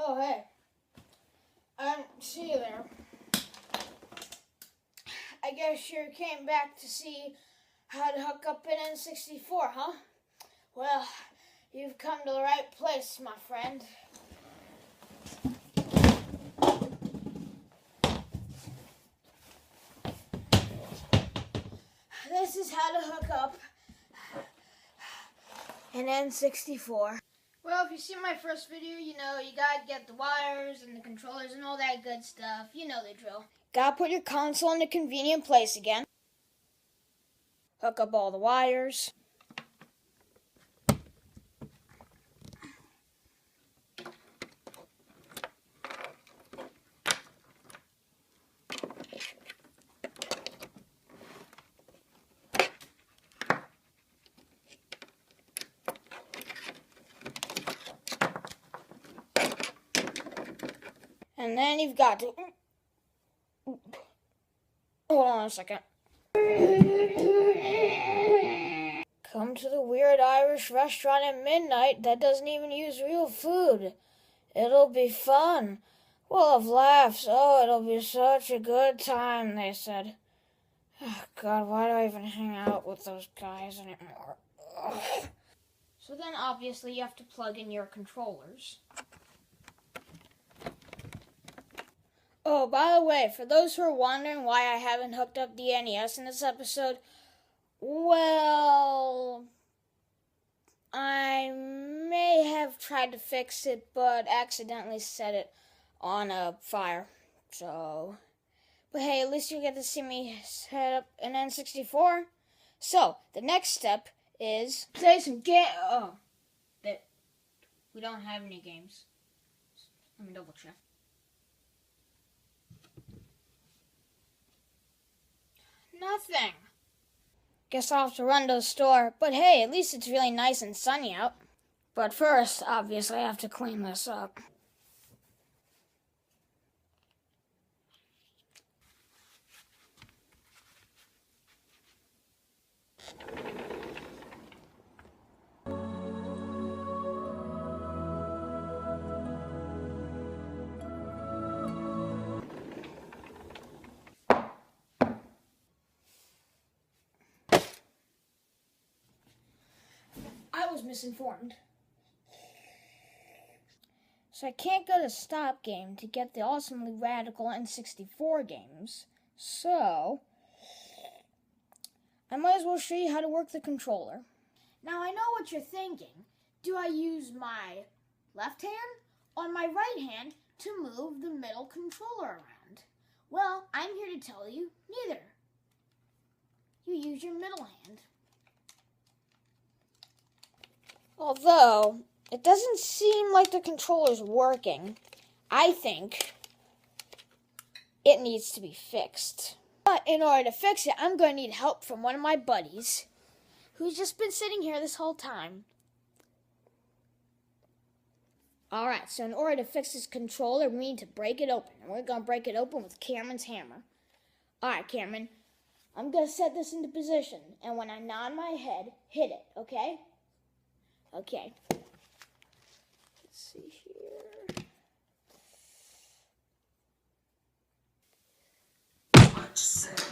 Oh, hey. See you there. I guess you came back to see how to hook up an N64, huh? Well, you've come to the right place, my friend. This is how to hook up an N64. Well, if you see my first video, you know, you gotta get the wires and the controllers and all that good stuff. You know the drill. Gotta put your console in a convenient place again. Hook up all the wires. And then you've got to... Hold on a second. Come to the weird Irish restaurant at midnight that doesn't even use real food. It'll be fun. We'll have laughs. Oh, it'll be such a good time, they said. Oh, God, why do I even hang out with those guys anymore? Ugh. So then, obviously, you have to plug in your controllers. Oh, by the way, for those who are wondering why I haven't hooked up the NES in this episode, well, I may have tried to fix it, but accidentally set it on a fire. So, but hey, at least you get to see me set up an N64. So, the next step is play some we don't have any games. Let me double check. Nothing. Guess I'll have to run to the store. But hey, at least it's really nice and sunny out. But first, obviously, I have to clean this up. I was misinformed. So I can't go to Stop Game to get the awesomely radical N64 games. So I might as well show you how to work the controller. Now I know what you're thinking. Do I use my left hand or my right hand to move the middle controller around? Well, I'm here to tell you neither. You use your middle hand. Although, it doesn't seem like the controller's working. I think it needs to be fixed. But in order to fix it, I'm going to need help from one of my buddies who's just been sitting here this whole time. Alright, so in order to fix this controller, we need to break it open. And we're going to break it open with Cameron's hammer. Alright, Cameron, I'm going to set this into position. And when I nod my head, hit it, okay? Okay. Let's see here. What you say?